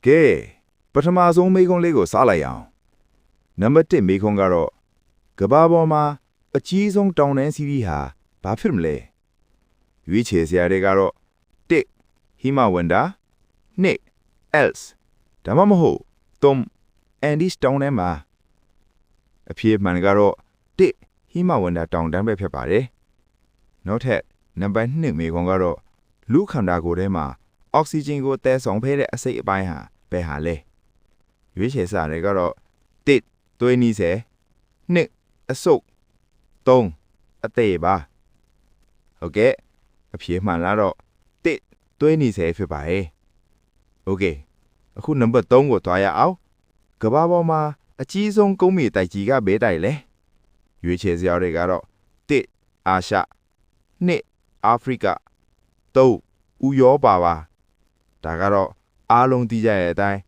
ကဲပထမဆုံးမေးခွန်းလေးကိုစလိုက်အောင်နံပါတ်1မေးခွန်းကတော့ကဘာပေါ်မှာအကြီးဆုံးတောင်တန်းစီးရီးဟာဘာဖြစ်မလဲရွေးချယ်စရာတွေကတော့1ဟီမဝန္တာ2 Alps ဒါမှမဟုတ်3 Andes တောင်တန်းမှာအဖြေမှန်ကတော့1ဟီမဝန္တာတောင်တန်းပဲဖြစ်ပါတယ်နောက်ထပ်နံပါတ်2မေးခွန်းကတော့လူခန္ဓာကိုယ်ထဲမှာအောက်ဆီဂျင်ကိုသယ်ဆောင်ပေးတဲ့အစိတ်အပိုင်းဟာဘယ်ဟာလဲရွေးချယ်စရာတွေကတော့1သွေးနီးဆယ်2အဆုပ်3အသေးပါဟုတ်ကဲ့အဖြေမှန်လားတော့1သွေးနီးဆယ်ဖြစ်ပါတယ်โอเคအခုနံပါတ်3ကိုတွားရအောင်ကဘာပေါ်မှာအကြီးဆုံးကုန်းမြေတိုက်ကြီးကဘယ်တိုက်လဲရွေးချယ်စရာတွေကတော့1အာရှ2အာဖရိက3ဥရောပပါဒါကတော့အားလုံးသိကြရဲ့အတိုင်း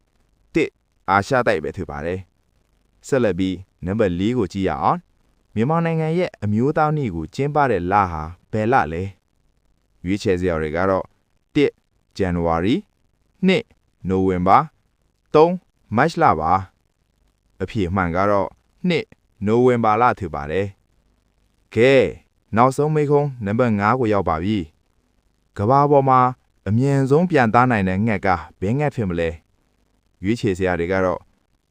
1အာရှတိုက်ပဲဖြစ်ပါတယ်ဆက်လက်ပြီးနံပါတ်4ကိုကြည့်ရအောင်မြန်မာနိုင်ငံရဲ့အမျိုးသားနေ့ကိုကျင်းပတဲ့လဟာဘယ်လလဲရွေးချယ်စရာတွေကတော့1ဇန်နဝါရီ2နိုဝင်ဘာ3မတ်လပါအဖြေမှန်ကတော့2နိုဝင်ဘာလဖြစ်ပါတယ်ကဲနောက်ဆုံးမေးခွန်းနံပါတ်5ကိုရောက်ပါပြီကဘာပေါ်မှာအမြန်ဆုံးပြန်သားနိုင်တဲ့ငှက်ကဘယ်ငှက်ဖြစ်မလဲရွေးချယ်စရာတွေကတော့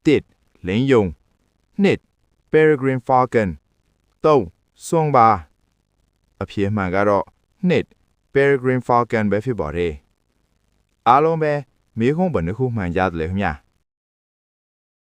1လင်းယုံ2 Peregrine Falcon 3ဆွန်ပါအဖြေမှန်ကတော့2 Peregrine Falcon ပဲဖြစ်ပါတယ်အားလုံးပဲမေးခွန်းဘယ်နှခုမှန်ကြတယ်လဲခင်ဗျာ